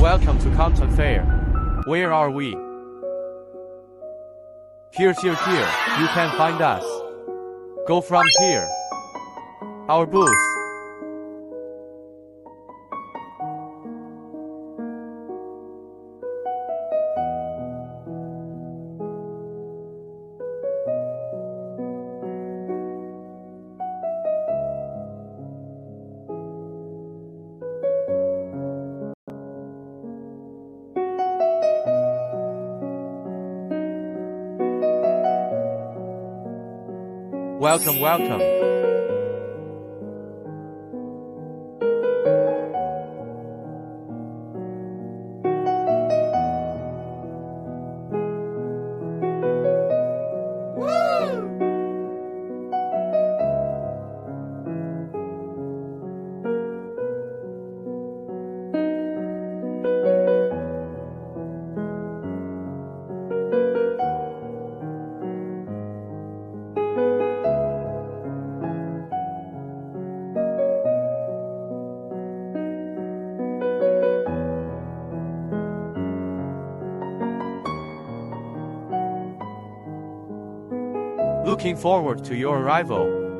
Welcome to Canton Fair. Where are we? Here. You can find us. Go from here. Our booth. Welcome. Looking forward to your arrival.